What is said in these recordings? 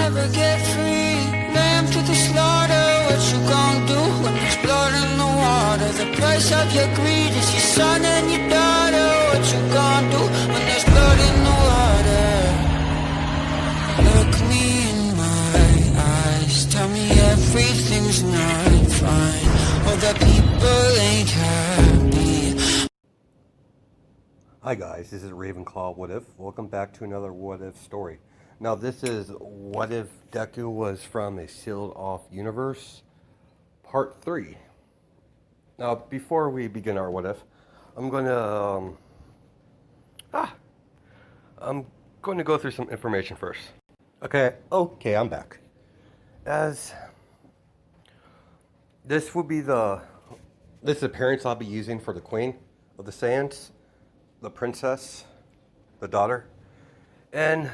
never get free. Lamb to the slaughter, what you gon' do when there's blood in the water? The price of your greed is your son and your daughter. What you gon' do when there's blood in the water? Look me in my eyes, tell me everything's not fine, or that people ain't happy. Hi guys, this is Ravenclaw What If. Welcome back to another What If story. Now this is What If Deku was from a sealed off universe, part 3. Now before we begin our What If, I'm going to go through some information first. Okay, I'm back. As this will be this appearance I'll be using for the Queen of the Saiyans, the princess, the daughter, and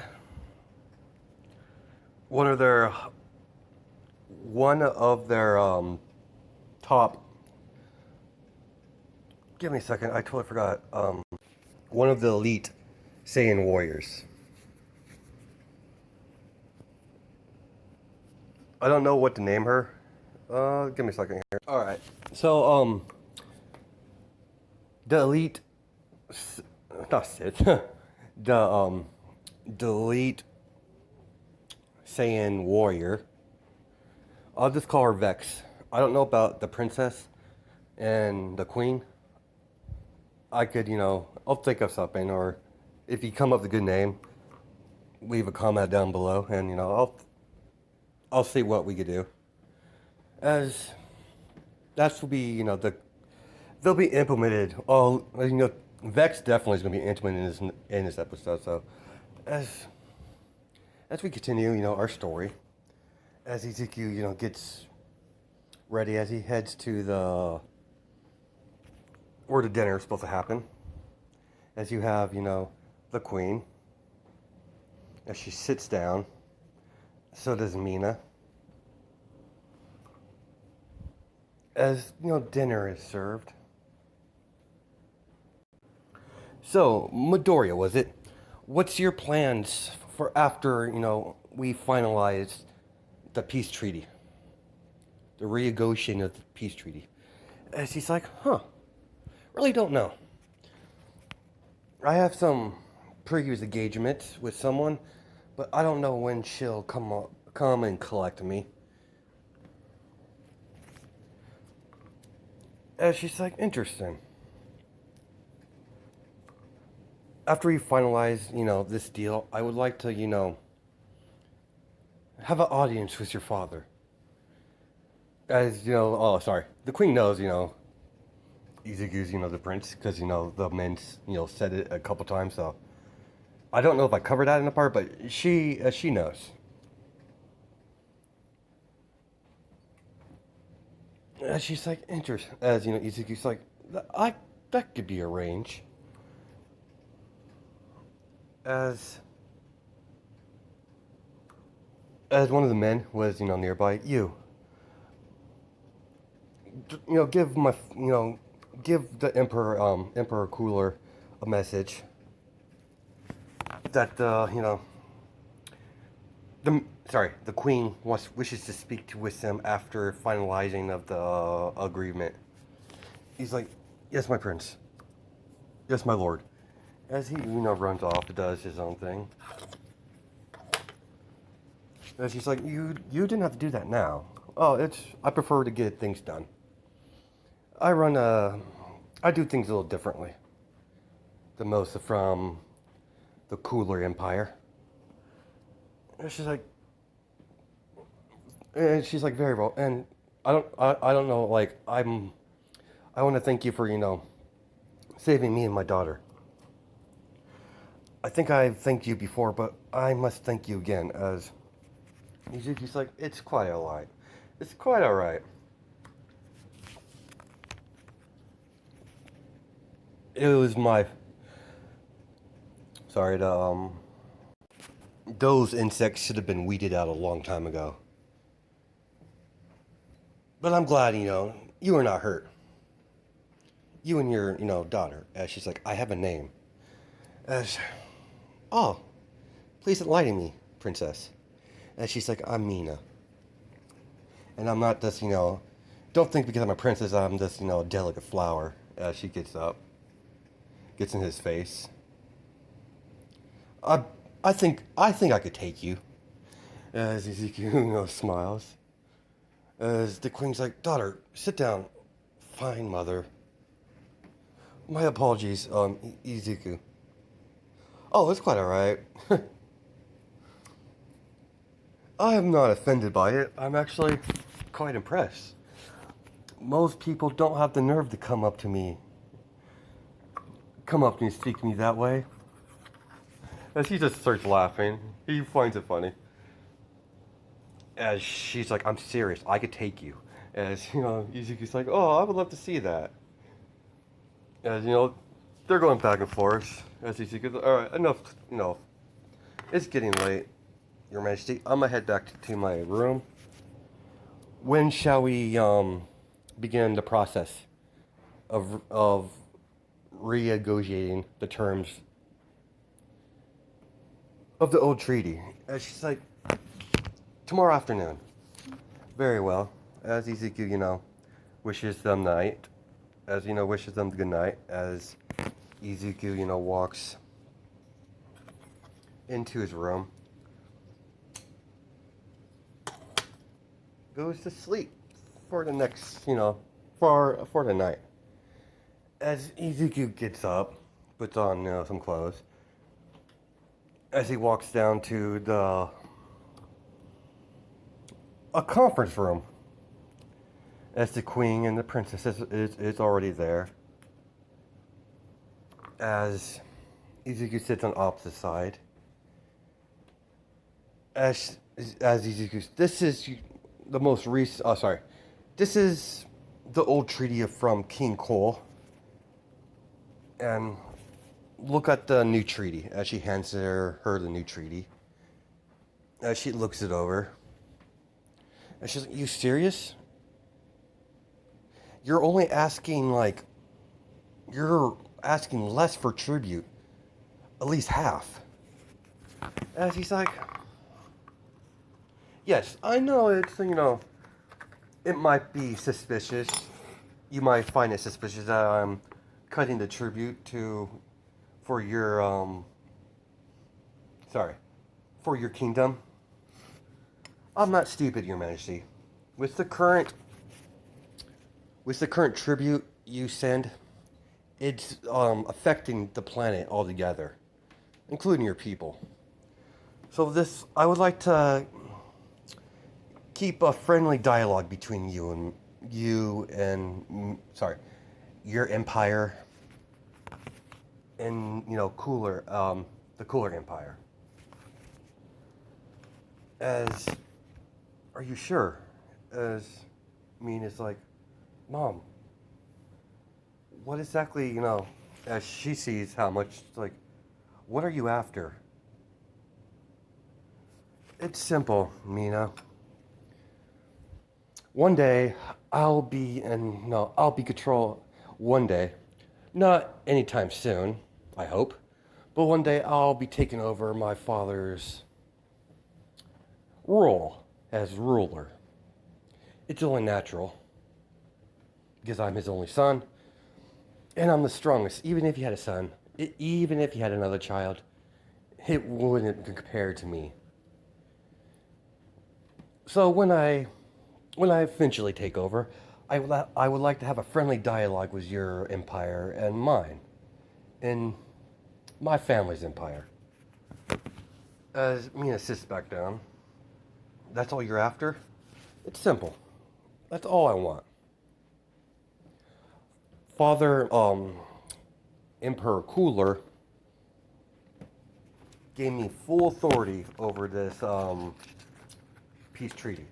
one of their top. Give me a second. I totally forgot. One of the elite Saiyan warriors. I don't know what to name her. Give me a second here. All right. So the elite. Not Sith. the elite Saiyan warrior. I'll just call her Vex. I don't know about the princess and the queen. I could, I'll think of something, or if you come up with a good name, leave a comment down below, and I'll see what we could do. As that will be, they'll be implemented. Vex definitely is going to be implemented in this episode. So, as we continue, our story, as Ezekiel, gets ready, as he heads to where the dinner is supposed to happen, as you have, the Queen, as she sits down, so does Mina. As, dinner is served. So, Midoriya, was it? What's your plans for after, we finalize the peace treaty? The renegotiation of the peace treaty. And she's like, really don't know. I have some previous engagements with someone, but I don't know when she'll come and collect me. And she's like, interesting. After we finalize, this deal, I would like to, have an audience with your father. As, the Queen knows, Izuku's, the prince, because, the men, said it a couple times, so. I don't know if I covered that in the part, but she knows. And she's like, interesting. As, Izuku's like, that could be arranged. As one of the men was, nearby, give the Emperor Cooler a message that, the Queen wishes to speak with him after finalizing of the agreement. He's like, yes, my prince. Yes, my lord. As he, runs off and does his own thing. And she's like, you didn't have to do that now. Oh, I prefer to get things done. I do things a little differently. The most from the Cooler Empire. And she's like, very well. And I don't know, I want to thank you for, saving me and my daughter. I think I've thanked you before, but I must thank you again, as he's like, it's quite alright. It's quite alright. It was those insects should have been weeded out a long time ago. But I'm glad, you were not hurt. You and your, daughter. As she's like, I have a name. As, oh, please enlighten me, princess. And she's like, I'm Mina. And I'm not this, don't think because I'm a princess I'm this, delicate flower. As she gets up, gets in his face. I, I think I could take you. As Ezekiel, smiles. As the queen's like, daughter, sit down. Fine, mother. My apologies, Ezekiel. Oh, it's quite alright. I am not offended by it. I'm actually quite impressed. Most people don't have the nerve to come up to me and speak to me that way. As he just starts laughing. He finds it funny. As she's like, I'm serious, I could take you. As, Ezekiel's like, oh, I would love to see that. As, they're going back and forth. As Ezekiel's like, alright, enough, it's getting late, Your Majesty. I'm gonna head back to my room. When shall we, begin the process of renegotiating the terms of the old treaty? As she's like, tomorrow afternoon. Very well. As Ezekiel, wishes them night. As, wishes them good night. As Ezekiel, walks into his room. Goes to sleep for the next, for the night. As Ezekiel gets up, puts on, some clothes. As he walks down to a conference room. As the queen and the princess is already there. As Ezekiel sits on the opposite side. As Ezekiel, this is the most recent. Oh, sorry. This is the old treaty from King Cole. And look at the new treaty. As she hands her the new treaty. As she looks it over. And she's like, you serious? You're only asking, you're asking less for tribute. At least half. As he's like, yes, I know it's, it might be suspicious. You might find it suspicious that I'm cutting the tribute for your kingdom. I'm not stupid, Your Majesty. With the current tribute you send, it's affecting the planet altogether, including your people. So I would like to keep a friendly dialogue between your empire and the cooler empire. Are you sure? It's like, Mom, what exactly, as she sees how much, what are you after? It's simple, Mina. One day, I'll be control. One day, not anytime soon, I hope, but one day I'll be taking over my father's role as ruler. It's only natural, because I'm his only son, and I'm the strongest. Even if he had a son, even if he had another child, it wouldn't compare to me. So when I eventually take over, I would like to have a friendly dialogue with your empire and mine, and my family's empire. As Mina sits back down. That's all you're after? It's simple. That's all I want. Father, Emperor Cooler gave me full authority over this peace treaty.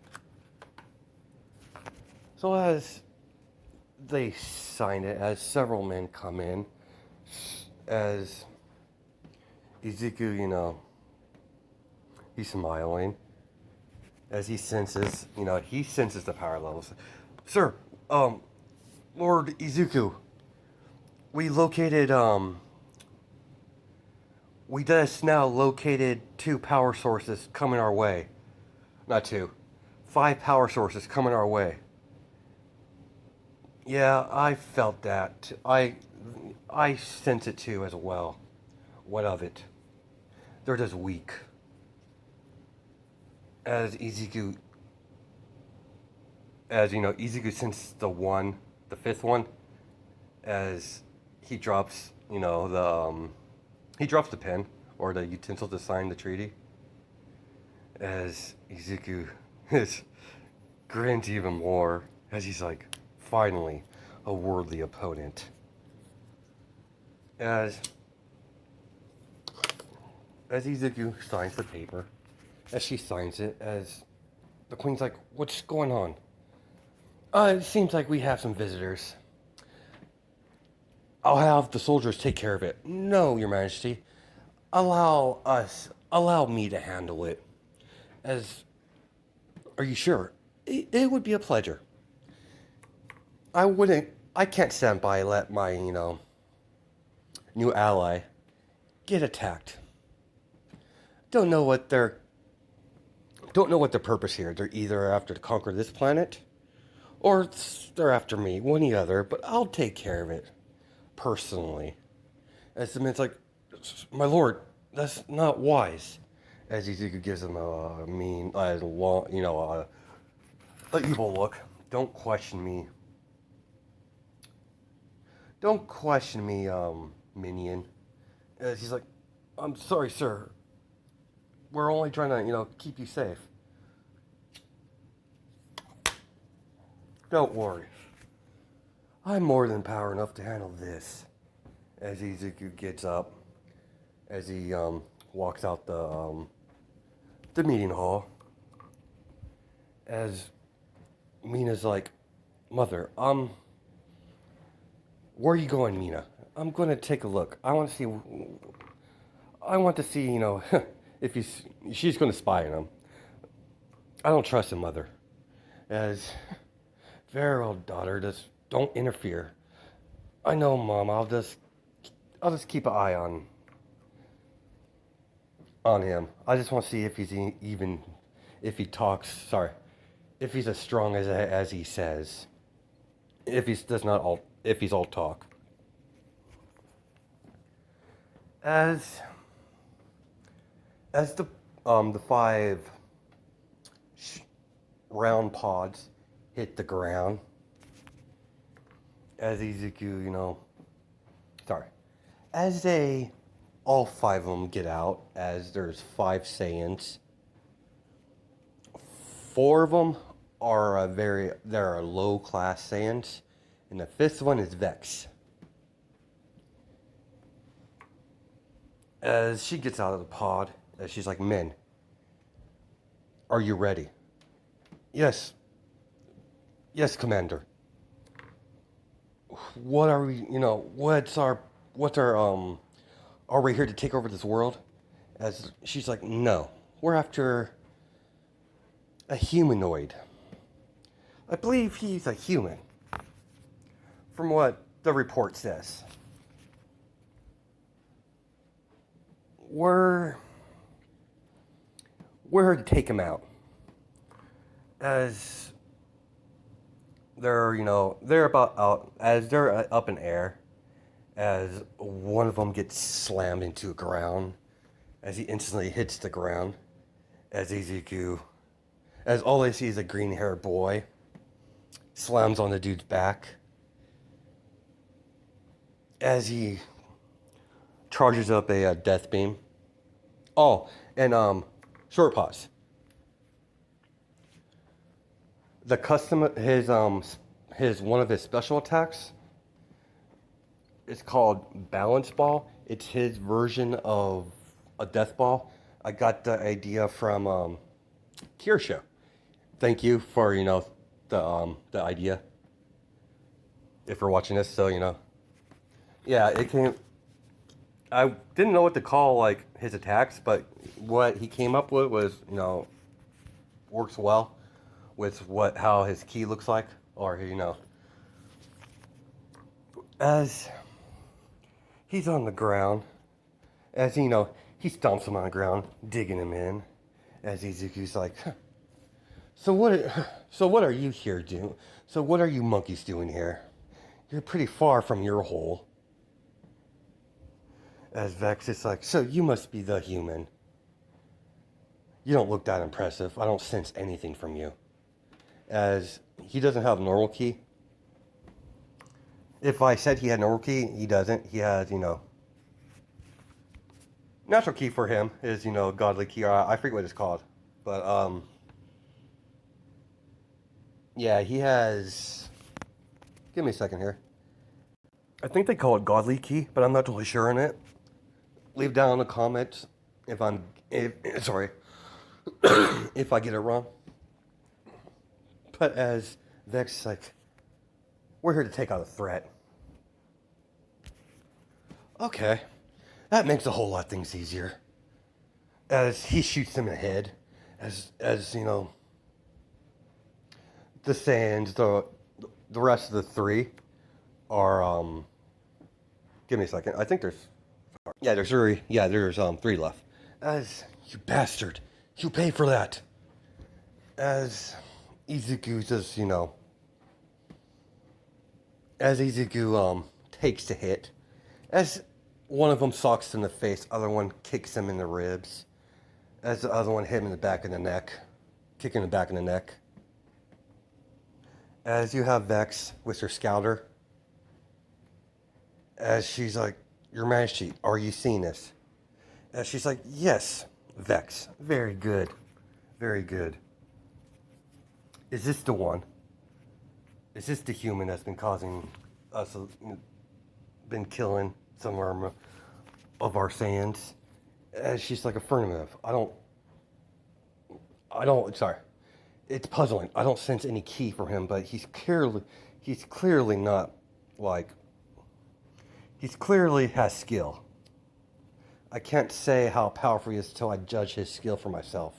So as they sign it, as several men come in, as Ezekiel, he's smiling, as he senses the power levels. Sir, Lord Ezekiel, we just now located 2 power sources coming our way. not 2, 5 power sources coming our way. Yeah, I felt that. I sense it too as well. What of it? They're just weak. As Ezekiel, Ezekiel sensed the 5th one, as he drops, he drops the pen or the utensil to sign the treaty. As Ezekiel grins even more, as he's like, finally, a worthy opponent. As Ezekiel signs the paper, as she signs it, as the queen's like, what's going on? It seems like we have some visitors. I'll have the soldiers take care of it. No, Your Majesty. Allow me to handle it. Are you sure? It would be a pleasure. I can't stand by and let my, new ally get attacked. Don't know what their purpose here. They're either after to conquer this planet, or they're after me. One or the other, but I'll take care of it personally. As the man's like, my lord, that's not wise. As Ezekiel gives him a mean, an evil look. Don't question me. Don't question me, minion. As he's like, I'm sorry, sir. We're only trying to, keep you safe. Don't worry. I'm more than power enough to handle this. As Ezekiel gets up, as he walks out the meeting hall, as Mina's like, Mother, where are you going, Mina? I'm going to take a look. I want to see, if she's going to spy on him. I don't trust him, Mother. As, very well, daughter, just don't interfere. I know, Mom. I'll just keep an eye on him. I just want to see if he's if he talks. Sorry, if he's as strong as he says. If he's all talk. As the 5 round pods hit the ground, as Ezekiel, as all 5 of them get out, as there's 5 Saiyans. 4 of them are they're low class Saiyans, and the 5th one is Vex. As she gets out of the pod, as she's like, men, are you ready? Yes, Commander. What are we, are we here to take over this world? As she's like, no, we're after a humanoid. I believe he's a human, from what the report says. We're here to take him out. As they're about out, as they're up in air, as one of them gets slammed into the ground, as he instantly hits the ground, as all they see is a green-haired boy, slams on the dude's back, as he charges up a death beam. Oh, and short pause. His one of his special attacks is called Balance Ball. It's his version of a death ball. I got the idea from Kirsha. Thank you for the idea. If you're watching this, so yeah, it came. I didn't know what to call his attacks, but what he came up with was works well with how his key looks like, or as he's on the ground, as he stomps him on the ground, digging him in, as Ezekiel's like, huh, So what are you here doing? So what are you monkeys doing here? You're pretty far from your hole. As Vex is like, so you must be the human. You don't look that impressive. I don't sense anything from you. As he doesn't have normal ki. If I said he had normal ki, he doesn't. He has, natural ki for him is, godly ki. I forget what it's called. But, yeah, he has... Give me a second here. I think they call it godly ki, but I'm not totally sure on it. Leave down in the comments if sorry, if I get it wrong. But as Vex is like, we're here to take out a threat. Okay, that makes a whole lot of things easier. As he shoots them in the head, as the Saiyans, the rest of the three are give me a second. I think there's three. Yeah, there's three left. As you bastard, you pay for that. As Izuku says, as Izuku takes the hit, as one of them socks him in the face, other one kicks him in the ribs, as the other one hit him in the back of the neck, kicking the back of the neck. As you have Vex with her scouter, as she's like, Your Majesty, are you seeing this? As she's like, yes, Vex, very good, very good. Is this the one? Is this the human that's been causing us, been killing some of our Saiyans? As she's like, affirmative. Sorry. It's puzzling. I don't sense any ki for him, but he's clearly not like, he clearly has skill. I can't say how powerful he is until I judge his skill for myself.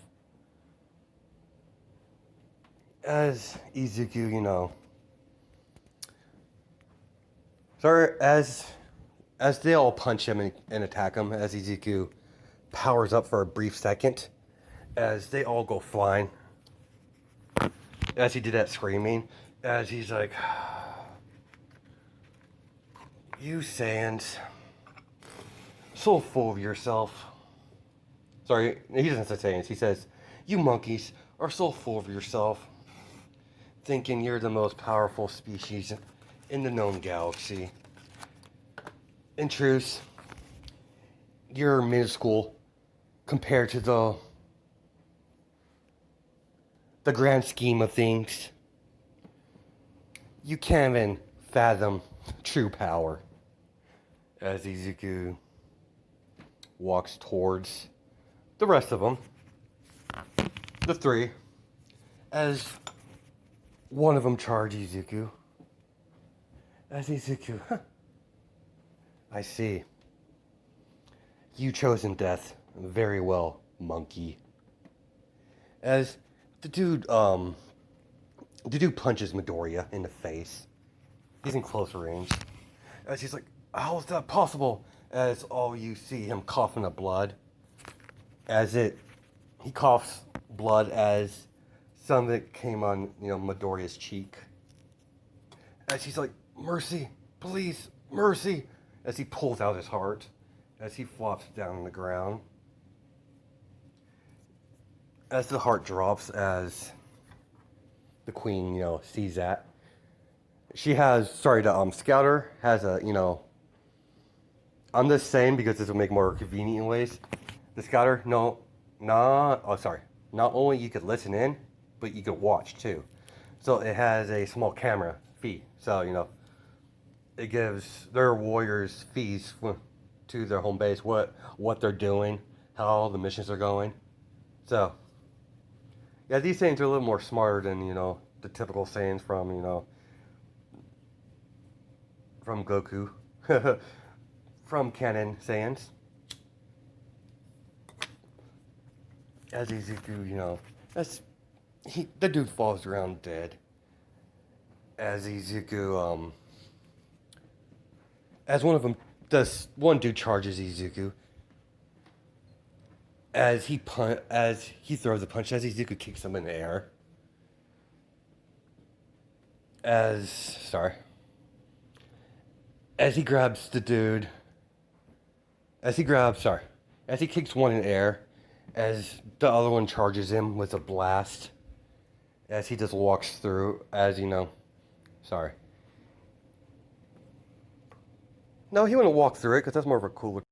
As Izuku, sorry, as they all punch him and attack him, as Izuku powers up for a brief second, as they all go flying, as he did that screaming, as he's like, you Saiyans, so full of yourself. Sorry, he doesn't say Saiyans, he says, you monkeys are so full of yourself, thinking you're the most powerful species in the known galaxy. In truth, you're minuscule compared to the grand scheme of things. You can't even fathom true power. As Izuku walks towards the rest of them, the three, as one of them charges Izuku. As Izuku, I see. You chosen death very well, monkey. As the dude punches Midoriya in the face. He's in close range. As he's like, how is that possible? As all you see him coughing up blood. He coughs blood as some of it came on, Midoriya's cheek. As he's like, mercy, please, mercy. As he pulls out his heart. As he flops down on the ground. As the heart drops, as the queen, sees that. She has, Scouter has a, I'm just saying because this will make more convenient ways. The Scouter, not only you could listen in, but you could watch too. So it has a small camera feed. So, it gives their warriors feeds to their home base, what they're doing, how the missions are going. So, yeah, these Saiyans are a little more smarter than, the typical Saiyans from, from Goku. From canon Saiyans. As Izuku, the dude falls around dead. As Izuku, as one dude charges Izuku. As he throws a punch, as Izuku kicks him in the air. Sorry. As he grabs the dude, as he kicks one in air, as the other one charges him with a blast, as he just walks through, sorry. No, he wouldn't walk through it because that's more of a cooler.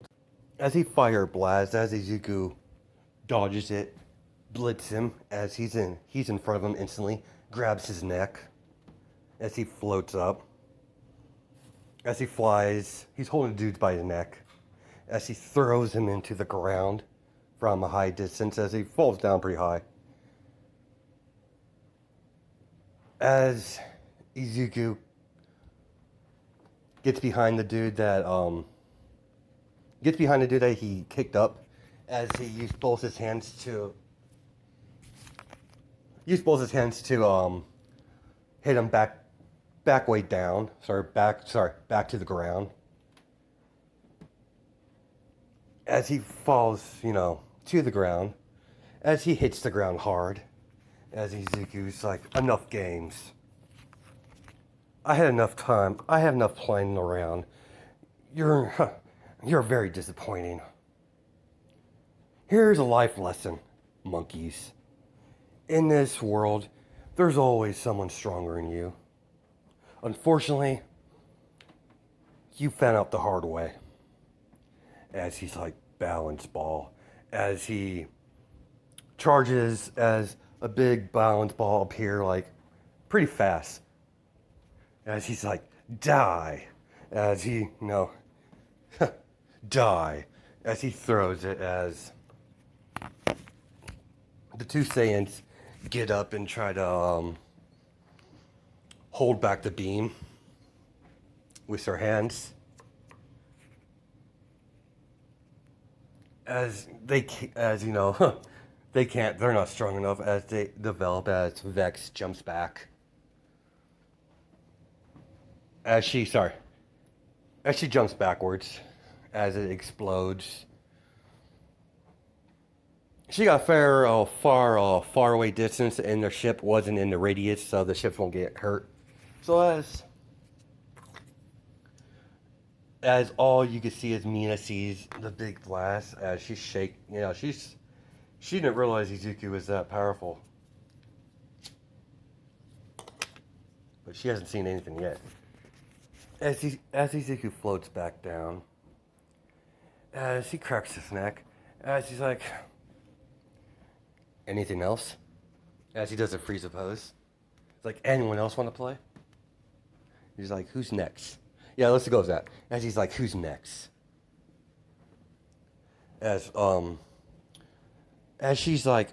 As he fire blasts, as Izuku dodges it, blitz him as he's in front of him instantly, grabs his neck as he floats up. As he flies, he's holding the dude by his neck. As he throws him into the ground from a high distance, as he falls down pretty high. As Izuku gets behind the dude that he kicked up, as he used both his hands to hit him back way down. Back to the ground. As he falls, to the ground, as he hits the ground hard, as Izuku's like, enough games. I had enough time. I have enough playing around. You're very disappointing. Here's a life lesson, monkeys. In this world, there's always someone stronger than you. Unfortunately, you found out the hard way. As he's like balance ball, as he charges as a big balance ball up here, like pretty fast. As he's like, die. As he, die. As he throws it, as the two Saiyans get up and try to hold back the beam with their hands. They can't, they're not strong enough as they develop, as Vex jumps back. As she jumps backwards, as it explodes. She got far away distance, and their ship wasn't in the radius, so the ships won't get hurt. So as all you can see is Mina sees the big blast as she she didn't realize Izuku was that powerful. But she hasn't seen anything yet. As Izuku floats back down, as he cracks his neck, as he's like, anything else? As he does a Frieza pose. It's like, anyone else want to play? He's like, who's next? Yeah, let's go with that. As he's like, who's next? As she's like,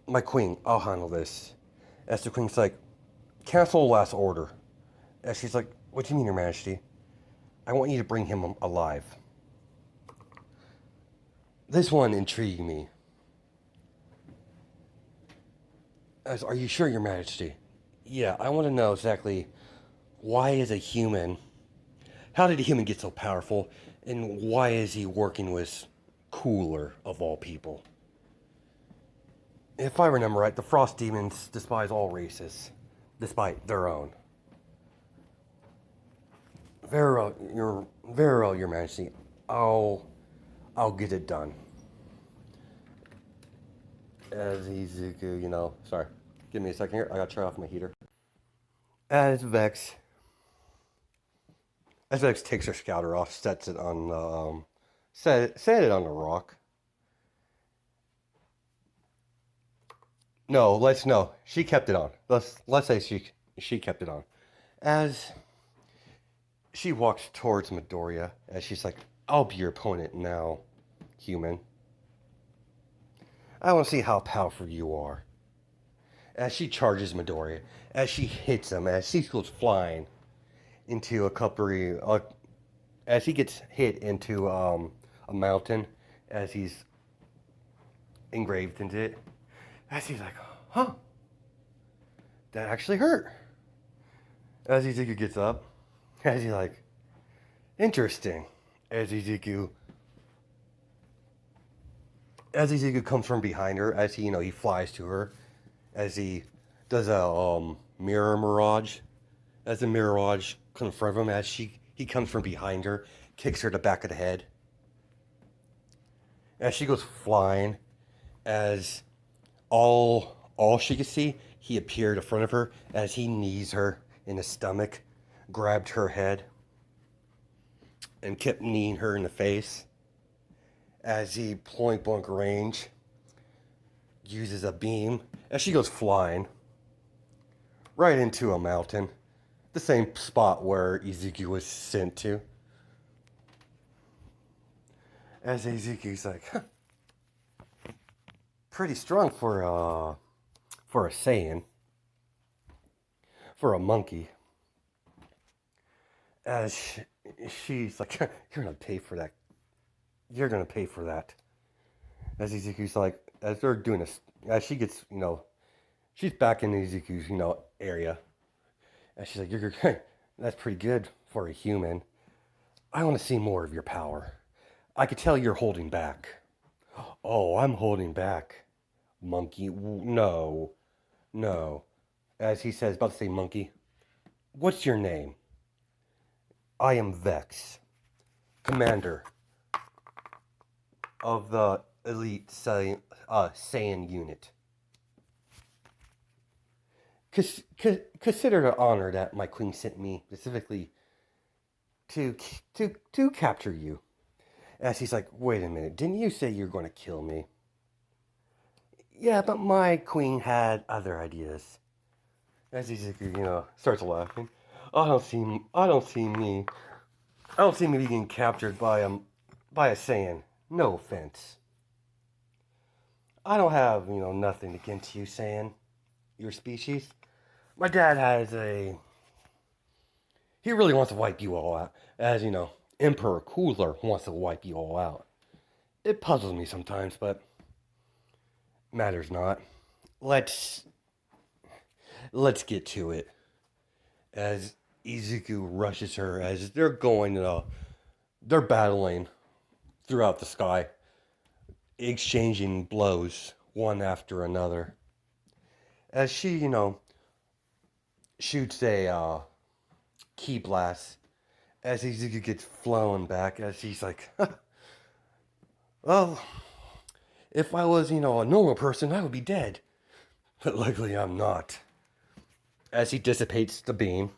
my queen, I'll handle this. As the queen's like, cancel last order. As she's like, what do you mean, Your Majesty? I want you to bring him alive. This one intrigued me. As, are you sure, Your Majesty? Yeah, I want to know exactly why is a human, how did a human get so powerful, and why is he working with Cooler, of all people? If I remember right, the Frost Demons despise all races, despite their own. Very well, Your Majesty. I'll get it done. As Izuku, sorry. Give me a second here. I gotta turn off my heater. As Vex takes her scouter off, sets it on set it on the rock. She kept it on. Let's say she kept it on. As she walks towards Midoriya, as she's like, I'll be your opponent now, human. I want to see how powerful you are. As she charges Midoriya, as she hits him, as he goes flying into as he gets hit into a mountain, as he's engraved into it, as he's like, huh, that actually hurt. As Izuku gets up, as he's like, interesting. As Izuku comes from behind her, as he flies to her, as he does a mirror mirage, as the Mirage confronts him as he comes from behind her, kicks her in the back of the head. As she goes flying, as all she could see, he appeared in front of her as he knees her in the stomach, grabbed her head, and kept kneeing her in the face. As he point blank range uses a beam as she goes flying right into a mountain, the same spot where Ezekiel was sent to. As Ezekiel's like, huh, pretty strong for a Saiyan, for a monkey. As she's like, you're gonna pay for that. You're gonna pay for that. As Ezekiel's like, as they're doing this, as she gets, she's back in Ezekiel's, area. And she's like, you're that's pretty good for a human. I want to see more of your power. I could tell you're holding back. Oh, I'm holding back. Monkey, no, no. As he says, about to say monkey, what's your name? I am Vex, commander of the elite Saiyan unit. Consider the honor that my queen sent me specifically to capture you. As he's like, wait a minute, didn't you say you're going to kill me? Yeah, but my queen had other ideas. As he's starts laughing. I don't see me. I don't see me being captured by a Saiyan. No offense. I don't have nothing against you, Saiyan. Your species. My dad has a. He really wants to wipe you all out. As Emperor Cooler wants to wipe you all out. It puzzles me sometimes, but matters not. Let's get to it. As Izuku rushes her, as they're they're battling throughout the sky, exchanging blows one after another. As she, shoots a key blast, as Izuku gets flown back, as he's like, well, if I was, a normal person, I would be dead. But luckily I'm not. As he dissipates the beam,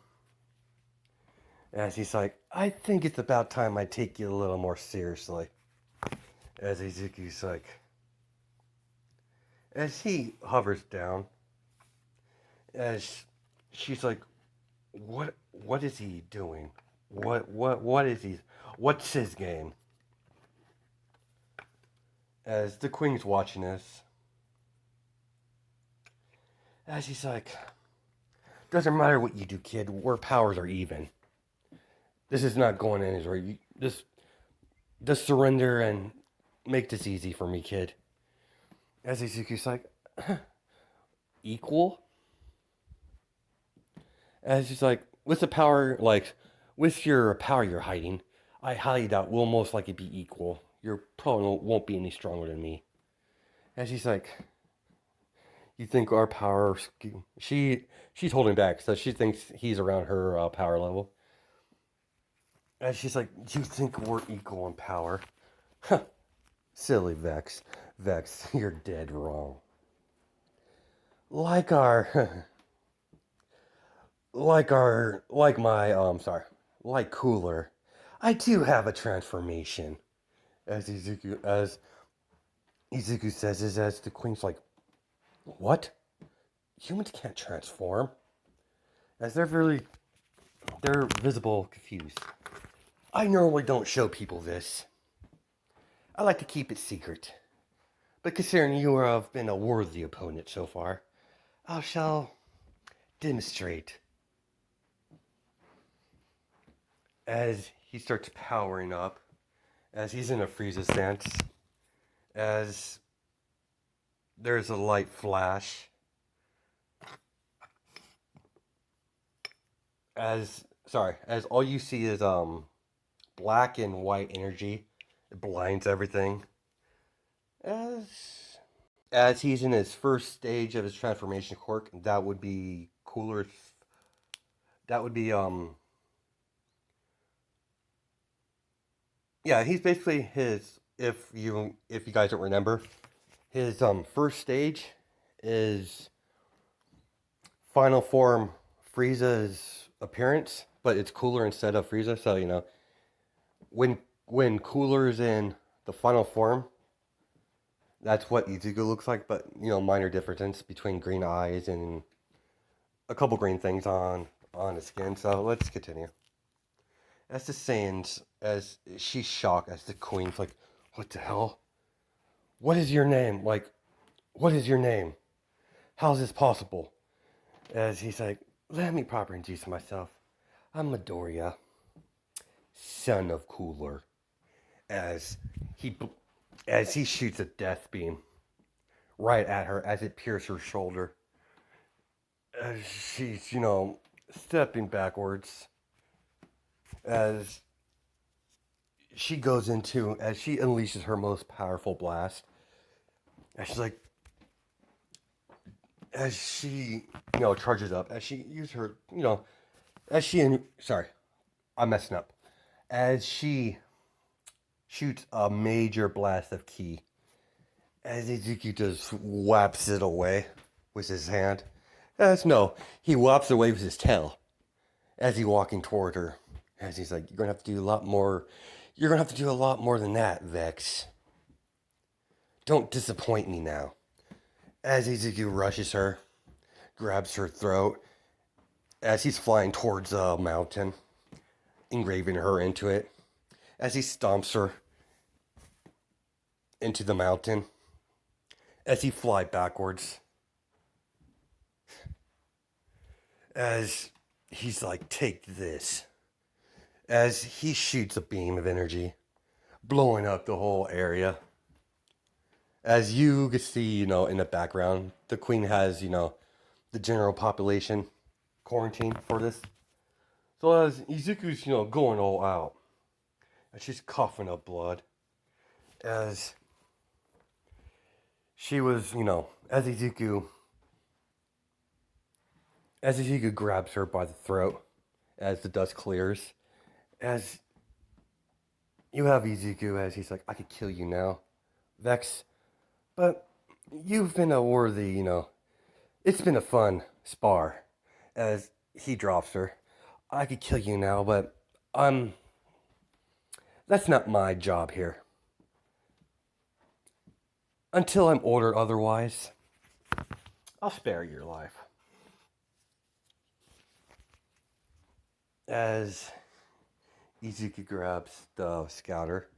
as he's like, I think it's about time I take you a little more seriously. As Izuku's like, as he hovers down, as she's like, what is he doing? What is he? What's his game? As the queen's watching this, as he's like, doesn't matter what you do, kid. Our powers are even. This is not going anywhere. Just surrender and make this easy for me, kid. As Izuku's like, equal? As he's like, with the power, with your power you're hiding, I highly doubt we'll most likely be equal. You probably won't be any stronger than me. As he's like, you think our power? She's holding back, so she thinks he's around her power level. As she's like, you think we're equal in power? Huh. Silly Vex. Vex, you're dead wrong. Like Cooler, I do have a transformation. As Izuku says, as the queen's like, what? Humans can't transform. As they're visible confused. I normally don't show people this. I like to keep it secret. But considering you have been a worthy opponent so far, I shall demonstrate. As he starts powering up, as he's in a Frieza stance, as there's a light flash, as all you see is black and white energy. It blinds everything. As he's in his first stage of his transformation quirk, that would be Cooler's That would be yeah, he's basically his, if you guys don't remember, his first stage is final form Frieza's appearance, but it's Cooler instead of Frieza. So when Cooler's in the final form, that's what Izuku looks like. But minor difference between green eyes and a couple green things on his skin. So let's continue. As the Saiyans, as she's shocked, as the Queen's like, "What the hell? What is your name? Like, what is your name? How is this possible?" As he's like, "Let me properly introduce myself. I'm Midoriya, son of Cooler." As he shoots a death beam right at her as it pierces her shoulder. As she's stepping backwards, as she goes into, as she unleashes her most powerful blast, and she's like, as she charges up, as she uses her as she sorry, I'm messing up, as she shoots a major blast of ki, as Ezekiel just whaps it away with his hand. As no, he whaps it away with his tail as he walking toward her. As he's like, "You're gonna have to do a lot more. You're gonna have to do a lot more than that, Vex. Don't disappoint me now." As Ezekiel rushes her, grabs her throat, as he's flying towards a mountain, engraving her into it, as he stomps her into the mountain, as he fly backwards, as he's like, "Take this," as he shoots a beam of energy, blowing up the whole area. As you can see, in the background, the Queen has, the general population quarantine for this. So as Izuku's, going all out, and she's coughing up blood, as she was, as Izuku grabs her by the throat, as the dust clears, as you have Izuku, as he's like, "I could kill you now, Vex, but you've been a worthy, it's been a fun spar." As he drops her, "I could kill you now, but that's not my job here. Until I'm ordered otherwise, I'll spare your life." As Izuku grabs the scouter,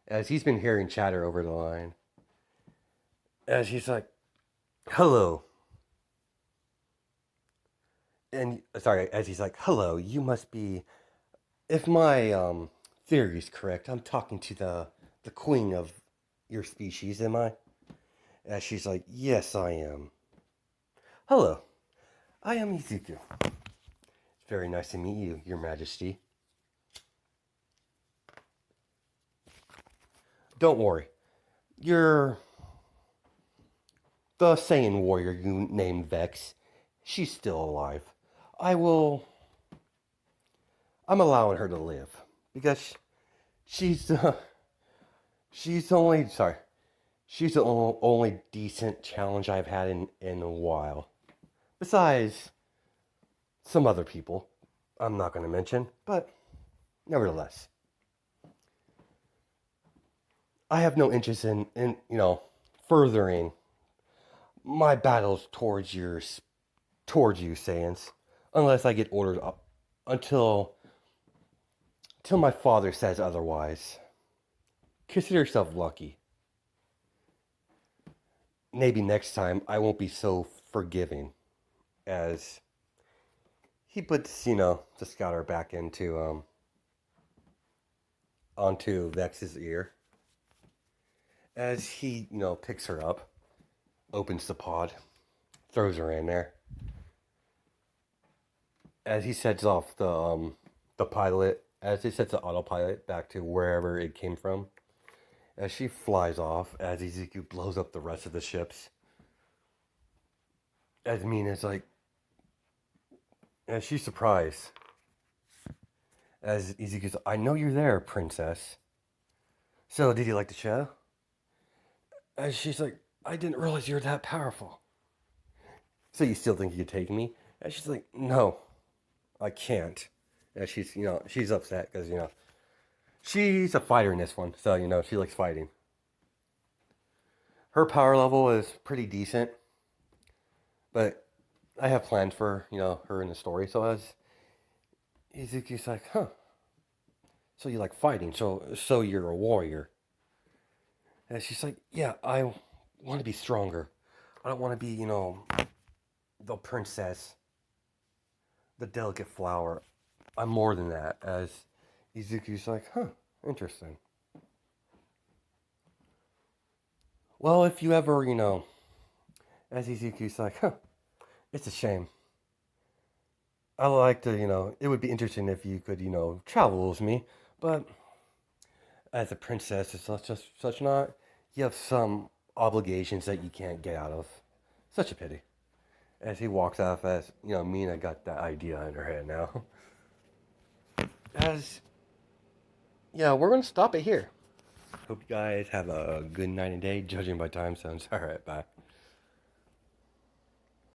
as he's been hearing chatter over the line, as he's like, "Hello." And sorry, as he's like, "Hello, you must be, if my theory is correct, I'm talking to the queen of your species, am I?" As she's like, "Yes, I am. Hello, I am Izuku. It's very nice to meet you, Your Majesty. Don't worry, you're the Saiyan warrior you named Vex. She's still alive. I will. I'm allowing her to live because she's she's only sorry. She's the only decent challenge I've had in a while. Besides some other people I'm not going to mention, but nevertheless, I have no interest in furthering my battles towards you, Saiyans, unless I get ordered up until my father says otherwise. Consider yourself lucky. Maybe next time I won't be so forgiving." As he puts, the scouter back into onto Vex's ear. As he, picks her up, opens the pod, throws her in there. As he sets off the pilot, as he sets the autopilot back to wherever it came from. As she flies off, as Ezekiel blows up the rest of the ships. As Mina's like, And she's surprised. As Ezekiel's, I know you're there, princess. So, did you like the show? And she's like, I didn't realize you're that powerful. So you still think you could take me? And she's like, no, I can't. And she's, she's upset because, she's a fighter in this one. So, she likes fighting. Her power level is pretty decent. But I have plans for, her in the story. So as Ezekiel's like, huh. So you like fighting. So you're a warrior. And she's like, yeah, I want to be stronger. I don't want to be, the princess, the delicate flower. I'm more than that. As Ezekiel's like, huh, interesting. Well, if you ever, as Ezekiel's like, huh, it's a shame. I like to, it would be interesting if you could, travel with me, but as a princess, it's such not. You have some obligations that you can't get out of. Such a pity. As he walks off, as Mina got that idea in her head now. As yeah, we're gonna stop it here. Hope you guys have a good night and day. Judging by time zones. All right, bye.